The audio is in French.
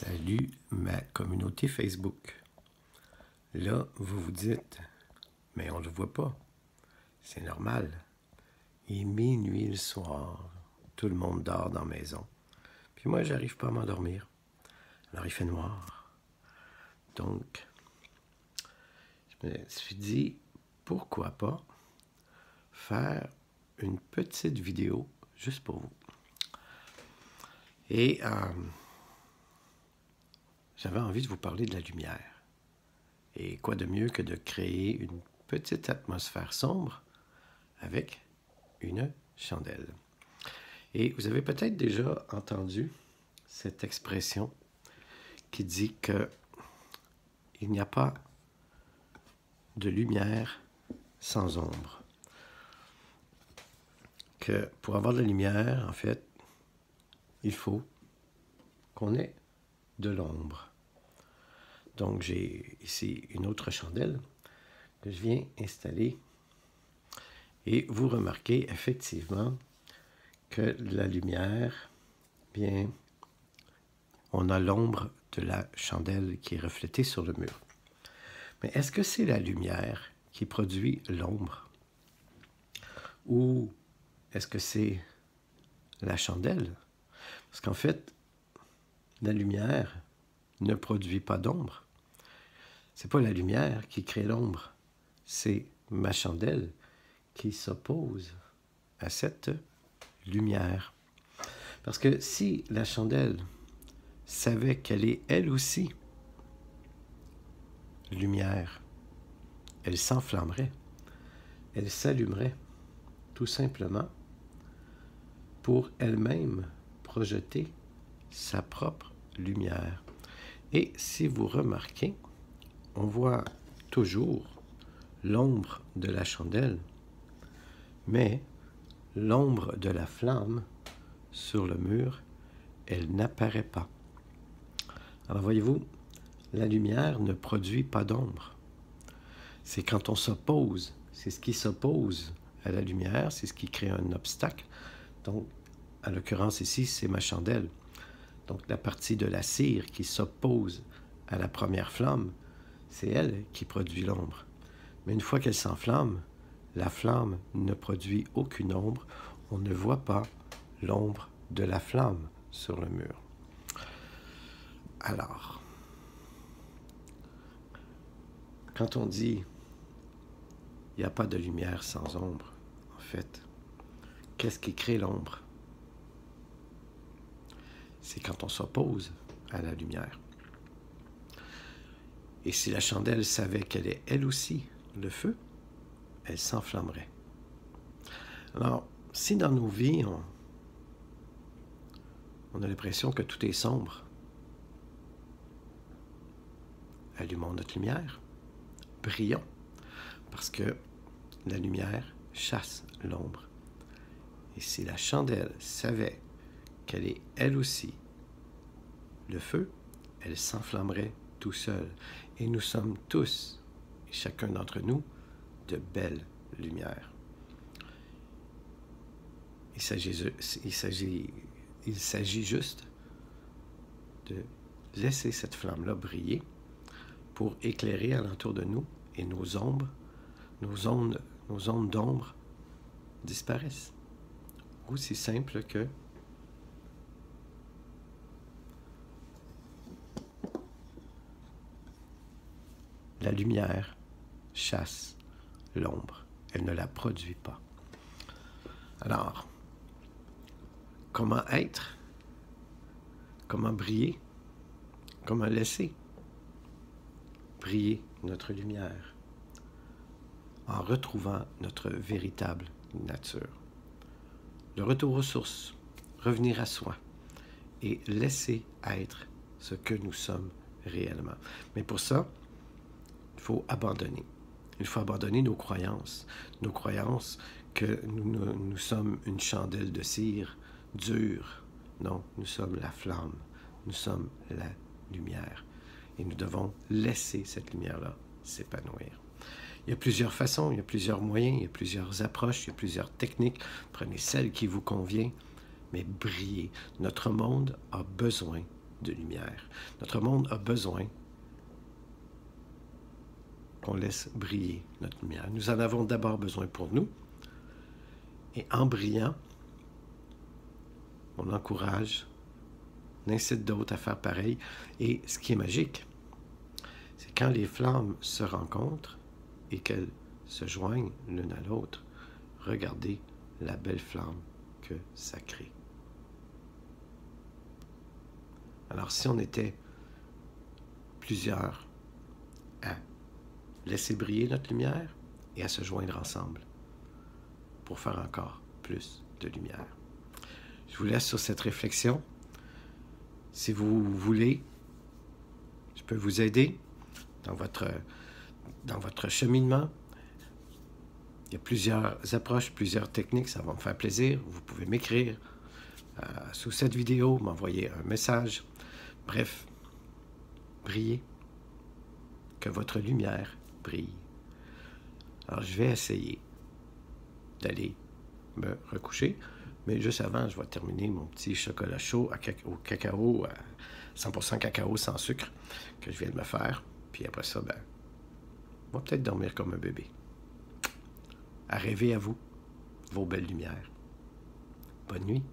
Salut ma communauté Facebook. Là, vous vous dites, mais on ne le voit pas. C'est normal. Il est minuit le soir. Tout le monde dort dans la maison. Puis moi, j'arrive pas à m'endormir. Alors, il fait noir. Donc, je me suis dit, pourquoi pas faire une petite vidéo juste pour vous. Et j'avais envie de vous parler de la lumière. Et quoi de mieux que de créer une petite atmosphère sombre avec une chandelle. Et vous avez peut-être déjà entendu cette expression qui dit que il n'y a pas de lumière sans ombre. Que pour avoir de la lumière, en fait, il faut qu'on ait de l'ombre. Donc, j'ai ici une autre chandelle que je viens installer. Et vous remarquez effectivement que la lumière, bien, on a l'ombre de la chandelle qui est reflétée sur le mur. Mais est-ce que c'est la lumière qui produit l'ombre? Ou est-ce que c'est la chandelle? Parce qu'en fait, la lumière ne produit pas d'ombre. C'est pas la lumière qui crée l'ombre, c'est ma chandelle qui s'oppose à cette lumière. Parce que si la chandelle savait qu'elle est elle aussi lumière, elle s'enflammerait, elle s'allumerait tout simplement pour elle-même projeter sa propre lumière. Et si vous remarquez, on voit toujours l'ombre de la chandelle, mais l'ombre de la flamme sur le mur, elle n'apparaît pas. Alors voyez-vous, la lumière ne produit pas d'ombre. C'est quand on s'oppose, c'est ce qui s'oppose à la lumière, c'est ce qui crée un obstacle. Donc, en l'occurrence ici, c'est ma chandelle. Donc la partie de la cire qui s'oppose à la première flamme, c'est elle qui produit l'ombre. Mais une fois qu'elle s'enflamme, la flamme ne produit aucune ombre. On ne voit pas l'ombre de la flamme sur le mur. Alors, quand on dit il n'y a pas de lumière sans ombre, en fait, qu'est-ce qui crée l'ombre? C'est quand on s'oppose à la lumière. Et si la chandelle savait qu'elle est elle aussi le feu, elle s'enflammerait. Alors, si dans nos vies, on a l'impression que tout est sombre, allumons notre lumière, brillons, parce que la lumière chasse l'ombre. Et si la chandelle savait qu'elle est elle aussi le feu, elle s'enflammerait tout seul. Et nous sommes tous, et chacun d'entre nous, de belles lumières. Il s'agit juste de laisser cette flamme-là briller pour éclairer alentour de nous et nos ombres, nos ondes d'ombre disparaissent. Aussi simple que la lumière chasse l'ombre. Elle ne la produit pas. Alors, comment être? Comment briller? Comment laisser briller notre lumière en retrouvant notre véritable nature? Le retour aux sources, revenir à soi et laisser être ce que nous sommes réellement. Mais pour ça, il faut abandonner. Il faut abandonner nos croyances que nous sommes une chandelle de cire dure. Non, nous sommes la flamme, nous sommes la lumière. Et nous devons laisser cette lumière-là s'épanouir. Il y a plusieurs façons, il y a plusieurs moyens, il y a plusieurs approches, il y a plusieurs techniques. Prenez celle qui vous convient, mais brillez. Notre monde a besoin de lumière. Notre monde a besoin qu'on laisse briller notre lumière. Nous en avons d'abord besoin pour nous. Et en brillant, on encourage, on incite d'autres à faire pareil. Et ce qui est magique, c'est quand les flammes se rencontrent et qu'elles se joignent l'une à l'autre, regardez la belle flamme que ça crée. Alors si on était plusieurs à laisser briller notre lumière et à se joindre ensemble pour faire encore plus de lumière. Je vous laisse sur cette réflexion. Si vous voulez, je peux vous aider dans votre cheminement. Il y a plusieurs approches, plusieurs techniques, ça va me faire plaisir. Vous pouvez m'écrire sous cette vidéo, m'envoyer un message. Bref, brillez. Que votre lumière brille. Alors, je vais essayer d'aller me recoucher, mais juste avant, je vais terminer mon petit chocolat chaud au cacao, à 100% cacao sans sucre, que je viens de me faire. Puis après ça, ben, on va peut-être dormir comme un bébé. À rêver à vous, vos belles lumières. Bonne nuit.